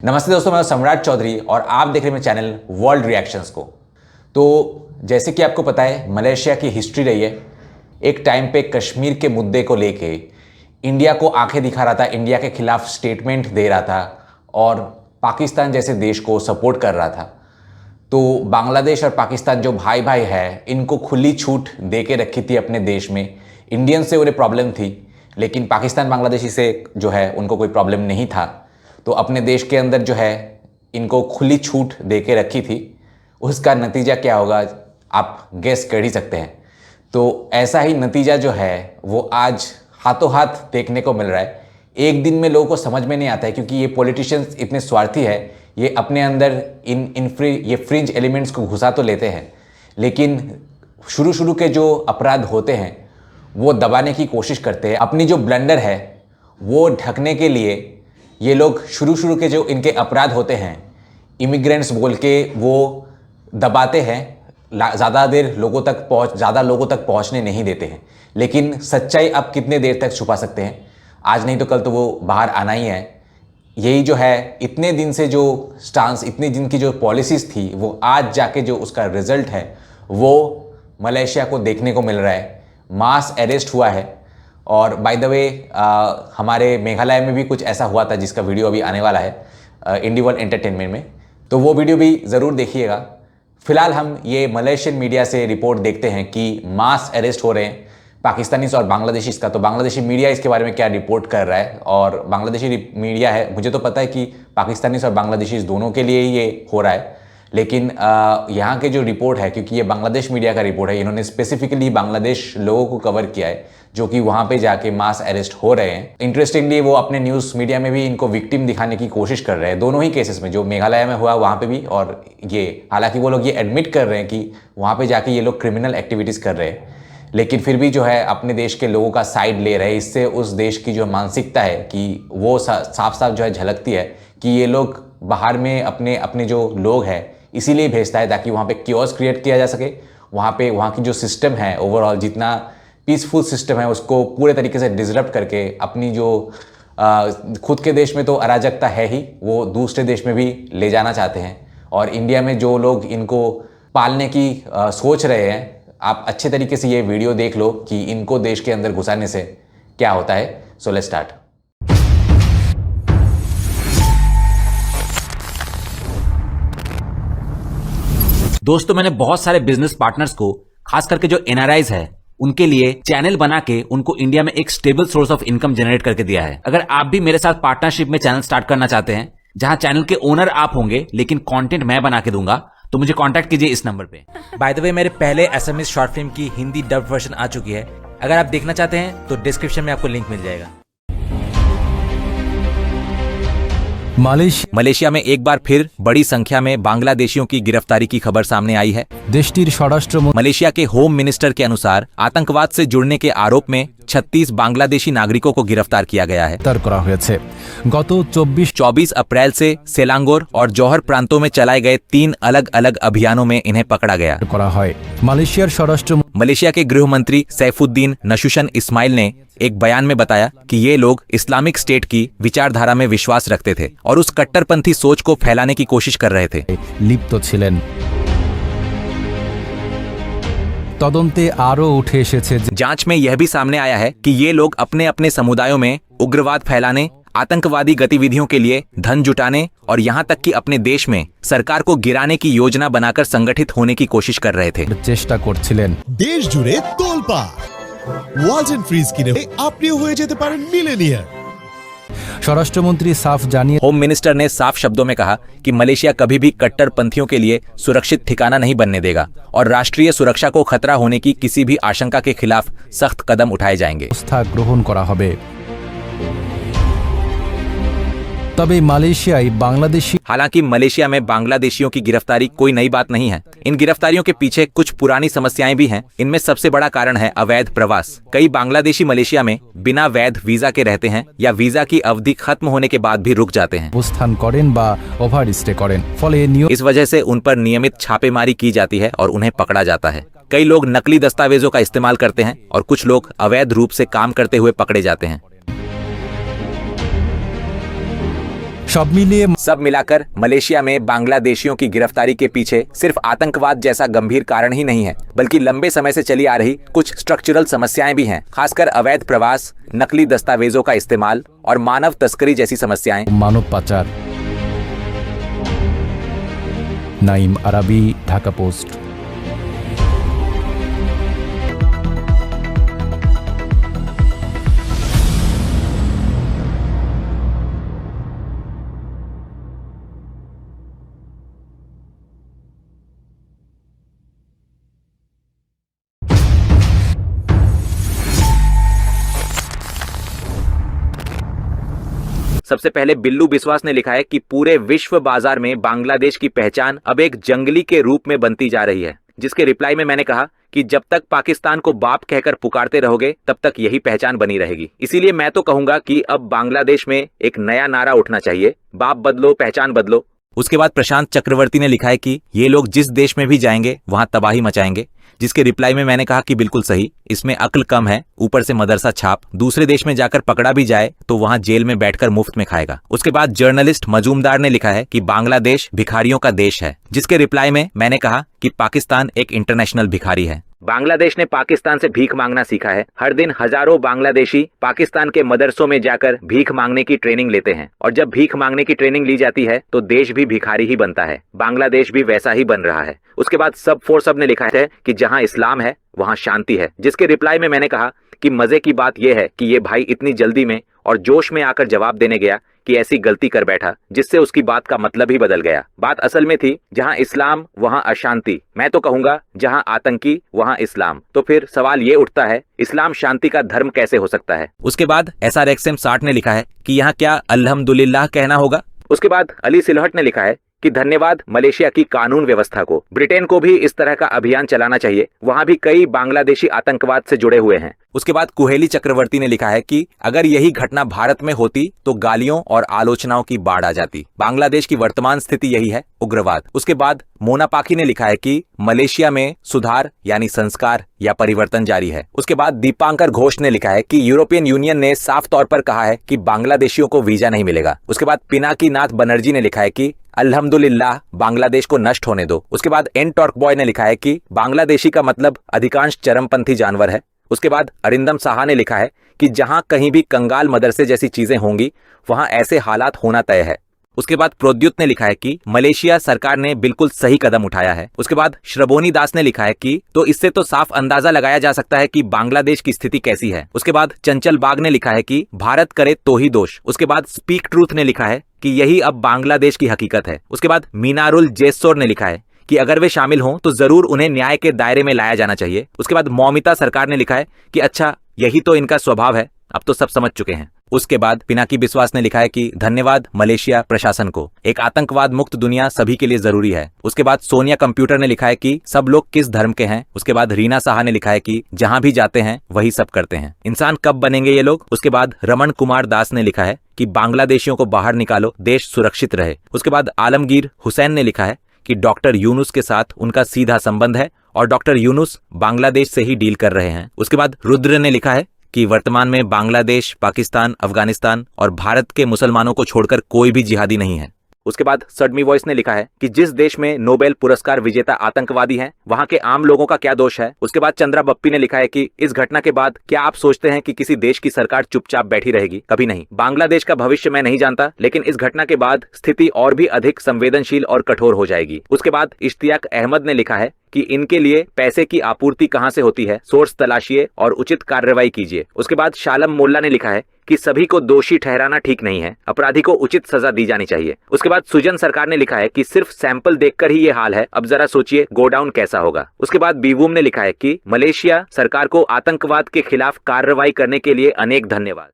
नमस्ते दोस्तों, मैं सम्राट चौधरी और आप देख रहे हैं मेरे चैनल वर्ल्ड रिएक्शंस को। तो जैसे कि आपको पता है, मलेशिया की हिस्ट्री रही है। एक टाइम पे कश्मीर के मुद्दे को लेके इंडिया को आंखें दिखा रहा था, इंडिया के खिलाफ स्टेटमेंट दे रहा था और पाकिस्तान जैसे देश को सपोर्ट कर रहा था। तो बांग्लादेश और पाकिस्तान जो भाई भाई है, इनको खुली छूट दे के रखी थी अपने देश में। इंडियन से उन्हें प्रॉब्लम थी, लेकिन पाकिस्तान बांग्लादेशी से जो है उनको कोई प्रॉब्लम नहीं था। तो अपने देश के अंदर जो है इनको खुली छूट दे के रखी थी। उसका नतीजा क्या होगा आप गेस कर ही सकते हैं। तो ऐसा ही नतीजा जो है वो आज हाथों हाथ देखने को मिल रहा है। एक दिन में लोगों को समझ में नहीं आता है, क्योंकि ये पॉलिटिशियंस इतने स्वार्थी है। ये अपने अंदर ये फ्रिंज एलिमेंट्स को घुसा तो लेते हैं, लेकिन शुरू के जो अपराध होते हैं वो दबाने की कोशिश करते हैं। अपनी जो ब्लंडर है वो ढकने के लिए ये लोग शुरू के जो इनके अपराध होते हैं, इमिग्रेंट्स बोल के वो दबाते हैं। ज़्यादा लोगों तक पहुंचने नहीं देते हैं। लेकिन सच्चाई आप कितने देर तक छुपा सकते हैं? आज नहीं तो कल तो वो बाहर आना ही है। यही जो है इतने दिन से जो स्टांस, इतने दिन की जो पॉलिसीज़ थी, वो आज जाके जो उसका रिजल्ट है वो मलेशिया को देखने को मिल रहा है। मास अरेस्ट हुआ है। और बाय द वे हमारे मेघालय में भी कुछ ऐसा हुआ था, जिसका वीडियो अभी आने वाला है इंडिवर्ल्ड एंटरटेनमेंट में। तो वो वीडियो भी ज़रूर देखिएगा। फिलहाल हम ये मलेशियन मीडिया से रिपोर्ट देखते हैं कि मास अरेस्ट हो रहे हैं पाकिस्तानीज़ और बांग्लादेशीज़ का। तो बांग्लादेशी मीडिया इसके बारे में क्या रिपोर्ट कर रहा है, और बांग्लादेशी मीडिया है, मुझे तो पता है कि पाकिस्तानीज़ और बांग्लादेशीज़ दोनों के लिए ही ये हो रहा है। लेकिन यहाँ के जो रिपोर्ट है, क्योंकि ये बांग्लादेश मीडिया का रिपोर्ट है, इन्होंने स्पेसिफिकली बांग्लादेश लोगों को कवर किया है जो कि वहाँ पे जाके मास अरेस्ट हो रहे हैं। इंटरेस्टिंगली वो अपने न्यूज़ मीडिया में भी इनको विक्टिम दिखाने की कोशिश कर रहे हैं, दोनों ही केसेस में, जो मेघालय में हुआ वहाँ पे भी और ये। हालांकि वो लोग ये एडमिट कर रहे हैं कि वहाँ पे जाके ये लोग क्रिमिनल एक्टिविटीज़ कर रहे हैं, लेकिन फिर भी जो है अपने देश के लोगों का साइड ले रहे हैं। इससे उस देश की जो मानसिकता है कि वो साफ साफ जो है झलकती है कि ये लोग बाहर में अपने जो लोग हैं इसीलिए भेजता है ताकि वहाँ पे क्योस क्रिएट किया जा सके। वहाँ की जो सिस्टम है, ओवरऑल जितना पीसफुल सिस्टम है, उसको पूरे तरीके से डिसरप्ट करके अपनी जो खुद के देश में तो अराजकता है ही, वो दूसरे देश में भी ले जाना चाहते हैं। और इंडिया में जो लोग इनको पालने की सोच रहे हैं, आप अच्छे तरीके से ये वीडियो देख लो कि इनको देश के अंदर घुसाने से क्या होता है। So let's start. दोस्तों, मैंने बहुत सारे बिजनेस पार्टनर्स को, खास करके जो एनआरआईज है, उनके लिए चैनल बना के उनको इंडिया में एक stable source of income generate करके दिया है। अगर आप भी मेरे साथ पार्टनरशिप में चैनल स्टार्ट करना चाहते हैं, जहां चैनल के ओनर आप होंगे लेकिन कंटेंट मैं बना के दूंगा, तो मुझे कांटेक्ट कीजिए इस नंबर पे। बाय द वे, मेरे पहले एसएमएस शॉर्ट फिल्म की हिंदी डब वर्जन आ चुकी है। अगर आप देखना चाहते हैं तो डिस्क्रिप्शन में आपको लिंक मिल जाएगा। मलेशिया में एक बार फिर बड़ी संख्या में बांग्लादेशियों की गिरफ्तारी की खबर सामने आई है। मलेशिया के होम मिनिस्टर के अनुसार आतंकवाद से जुड़ने के आरोप में 36 बांग्लादेशी नागरिकों को गिरफ्तार किया गया है। गत 24 अप्रैल से सेलांगोर और जौहर प्रांतों में चलाए गए 3 अलग अलग अभियानों में इन्हें पकड़ा गया। मलेशिया के गृह मंत्री सैफुद्दीन नशुशन इस्माइल ने एक बयान में बताया कि ये लोग इस्लामिक स्टेट की विचारधारा में विश्वास रखते थे और उस कट्टरपंथी सोच को फैलाने की कोशिश कर रहे थे। जांच में यह भी सामने आया है कि ये लोग अपने अपने समुदायों में उग्रवाद फैलाने, आतंकवादी गतिविधियों के लिए धन जुटाने और यहाँ तक कि अपने देश में सरकार को गिराने की योजना बनाकर संगठित होने की कोशिश कर रहे थे। देश जुड़े तोलपाड़ ওয়ালটন ফ্রিজ কিনে আপনিও হয়ে যেতে পারেন মিলেনিয়ার। स्वराष्ट्र मंत्री साफ जानिए। होम मिनिस्टर ने साफ शब्दों में कहा कि मलेशिया कभी भी कट्टरपंथियों के लिए सुरक्षित ठिकाना नहीं बनने देगा और राष्ट्रीय सुरक्षा को खतरा होने की किसी भी आशंका के खिलाफ सख्त कदम उठाए जाएंगे। ग्रहण करा होबे। तबे हालांकि मलेशिया में बांग्लादेशियों की गिरफ्तारी कोई नई बात नहीं है। इन गिरफ्तारियों के पीछे कुछ पुरानी समस्याएं भी हैं। इनमें सबसे बड़ा कारण है अवैध प्रवास। कई बांग्लादेशी मलेशिया में बिना वैध वीजा के रहते हैं या वीजा की अवधि खत्म होने के बाद भी रुक जाते हैं। इस वजह से उन पर नियमित छापेमारी की जाती है और उन्हें पकड़ा जाता है। कई लोग नकली दस्तावेजों का इस्तेमाल करते हैं और कुछ लोग अवैध रूप से काम करते हुए पकड़े जाते हैं। सब मिलिए सब मिलाकर मलेशिया में बांग्लादेशियों की गिरफ्तारी के पीछे सिर्फ आतंकवाद जैसा गंभीर कारण ही नहीं है, बल्कि लंबे समय से चली आ रही कुछ स्ट्रक्चरल समस्याएं भी हैं, खासकर अवैध प्रवास, नकली दस्तावेजों का इस्तेमाल और मानव तस्करी जैसी समस्याएं। मानव पाचार। नाइम अरबी, ढाका पोस्ट। सबसे पहले बिल्लू बिस्वास ने लिखा है कि पूरे विश्व बाजार में बांग्लादेश की पहचान अब एक जंगली के रूप में बनती जा रही है, जिसके रिप्लाई में मैंने कहा कि जब तक पाकिस्तान को बाप कहकर पुकारते रहोगे तब तक यही पहचान बनी रहेगी। इसीलिए मैं तो कहूंगा कि अब बांग्लादेश में एक नया नारा उठना चाहिए, बाप बदलो पहचान बदलो। उसके बाद प्रशांत चक्रवर्ती ने लिखा है कि ये लोग जिस देश में भी जाएंगे वहां तबाही मचाएंगे, जिसके रिप्लाई में मैंने कहा कि बिल्कुल सही, इसमें अक्ल कम है, ऊपर से मदरसा छाप, दूसरे देश में जाकर पकड़ा भी जाए तो वहां जेल में बैठकर मुफ्त में खाएगा। उसके बाद जर्नलिस्ट मजूमदार ने लिखा है कि बांग्लादेश भिखारियों का देश है, जिसके रिप्लाई में मैंने कहा कि पाकिस्तान एक इंटरनेशनल भिखारी है। बांग्लादेश ने पाकिस्तान से भीख मांगना सीखा है। हर दिन हजारों बांग्लादेशी पाकिस्तान के मदरसों में जाकर भीख मांगने की ट्रेनिंग लेते हैं, और जब भीख मांगने की ट्रेनिंग ली जाती है तो देश भी भिखारी ही बनता है। बांग्लादेश भी वैसा ही बन रहा है। उसके बाद सब फोर सब ने लिखा है कि जहां इस्लाम है वहां शांति है, जिसके रिप्लाई में मैंने कहा कि मजे की बात यह है कि ये भाई इतनी जल्दी में और जोश में आकर जवाब देने गया कि ऐसी गलती कर बैठा, जिससे उसकी बात का मतलब ही बदल गया। बात असल में थी जहां इस्लाम वहां अशांति, मैं तो कहूंगा जहां आतंकी वहां इस्लाम। तो फिर सवाल ये उठता है, इस्लाम शांति का धर्म कैसे हो सकता है? उसके बाद SRXM 60 ने लिखा है कि यहाँ क्या अल्हम्दुलिल्लाह कहना होगा। उसके बाद अली सिलहट ने लिखा है कि धन्यवाद मलेशिया की कानून व्यवस्था को। ब्रिटेन को भी इस तरह का अभियान चलाना चाहिए, वहां भी कई बांग्लादेशी आतंकवाद से जुड़े हुए हैं। उसके बाद कुहेली चक्रवर्ती ने लिखा है कि अगर यही घटना भारत में होती तो गालियों और आलोचनाओं की बाढ़ आ जाती। बांग्लादेश की वर्तमान स्थिति यही है, उग्रवाद। उसके बाद मोना पाखी ने लिखा है कि मलेशिया में सुधार यानी संस्कार या परिवर्तन जारी है। उसके बाद दीपांकर घोष ने लिखा है कि यूरोपियन यूनियन ने साफ तौर पर कहा है कि बांग्लादेशियों को वीजा नहीं मिलेगा। उसके बाद पिनाकी नाथ बनर्जी ने लिखा है कि अल्हम्दुलिल्लाह बांग्लादेश को नष्ट होने दो। उसके बाद एन टॉर्क बॉय ने लिखा है कि बांग्लादेशी का मतलब अधिकांश चरमपंथी जानवर है। उसके बाद अरिंदम साहा ने लिखा है कि जहां कहीं भी कंगाल मदरसे जैसी चीजें होंगी वहां ऐसे हालात होना तय है। उसके बाद प्रोद्युत ने लिखा है कि मलेशिया सरकार ने बिल्कुल सही कदम उठाया है। उसके बाद श्रबोनी दास ने लिखा है कि तो इससे तो साफ अंदाजा लगाया जा सकता है कि बांग्लादेश की स्थिति कैसी है। उसके बाद चंचल बाग ने लिखा है कि भारत करे तो ही दोष। उसके बाद स्पीक ट्रूथ ने लिखा है कि यही अब बांग्लादेश की हकीकत है। उसके बाद मीनारुल जेसोर ने लिखा है कि अगर वे शामिल हों तो जरूर उन्हें न्याय के दायरे में लाया जाना चाहिए। उसके बाद मौमिता सरकार ने लिखा है कि अच्छा यही तो इनका स्वभाव है, अब तो सब समझ चुके हैं। उसके बाद पिनाकी बिस्वास ने लिखा है कि धन्यवाद मलेशिया प्रशासन को, एक आतंकवाद मुक्त दुनिया सभी के लिए जरूरी है। उसके बाद सोनिया कंप्यूटर ने लिखा है कि सब लोग किस धर्म के हैं। उसके बाद रीना साहा ने लिखा है कि जहां भी जाते हैं वही सब करते हैं, इंसान कब बनेंगे ये लोग। उसके बाद रमन कुमार दास ने लिखा है कि बांग्लादेशियों को बाहर निकालो, देश सुरक्षित रहे। उसके बाद आलमगीर हुसैन ने लिखा है कि डॉक्टर यूनुस के साथ उनका सीधा संबंध है और डॉक्टर यूनुस बांग्लादेश से ही डील कर रहे हैं। उसके बाद रुद्र ने लिखा है कि वर्तमान में बांग्लादेश, पाकिस्तान, अफगानिस्तान और भारत के मुसलमानों को छोड़कर कोई भी जिहादी नहीं है। उसके बाद सडमी वॉइस ने लिखा है कि जिस देश में नोबेल पुरस्कार विजेता आतंकवादी हैं, वहां के आम लोगों का क्या दोष है। उसके बाद चंद्रा बप्पी ने लिखा है कि इस घटना के बाद क्या आप सोचते हैं कि किसी देश की सरकार चुपचाप बैठी रहेगी? कभी नहीं। बांग्लादेश का भविष्य मैं नहीं जानता, लेकिन इस घटना के बाद स्थिति और भी अधिक संवेदनशील और कठोर हो जाएगी। उसके बाद इश्तियाक अहमद ने लिखा है कि इनके लिए पैसे की आपूर्ति कहां से होती है, सोर्स तलाशिए और उचित कार्रवाई कीजिए। उसके बाद शालम मोल्ला ने लिखा है कि सभी को दोषी ठहराना ठीक नहीं है, अपराधी को उचित सजा दी जानी चाहिए। उसके बाद सुजन सरकार ने लिखा है कि सिर्फ सैंपल देखकर ही ये हाल है, अब जरा सोचिए गोडाउन कैसा होगा। उसके बाद बीवूम ने लिखा है कि मलेशिया सरकार को आतंकवाद के खिलाफ कार्रवाई करने के लिए अनेक धन्यवाद।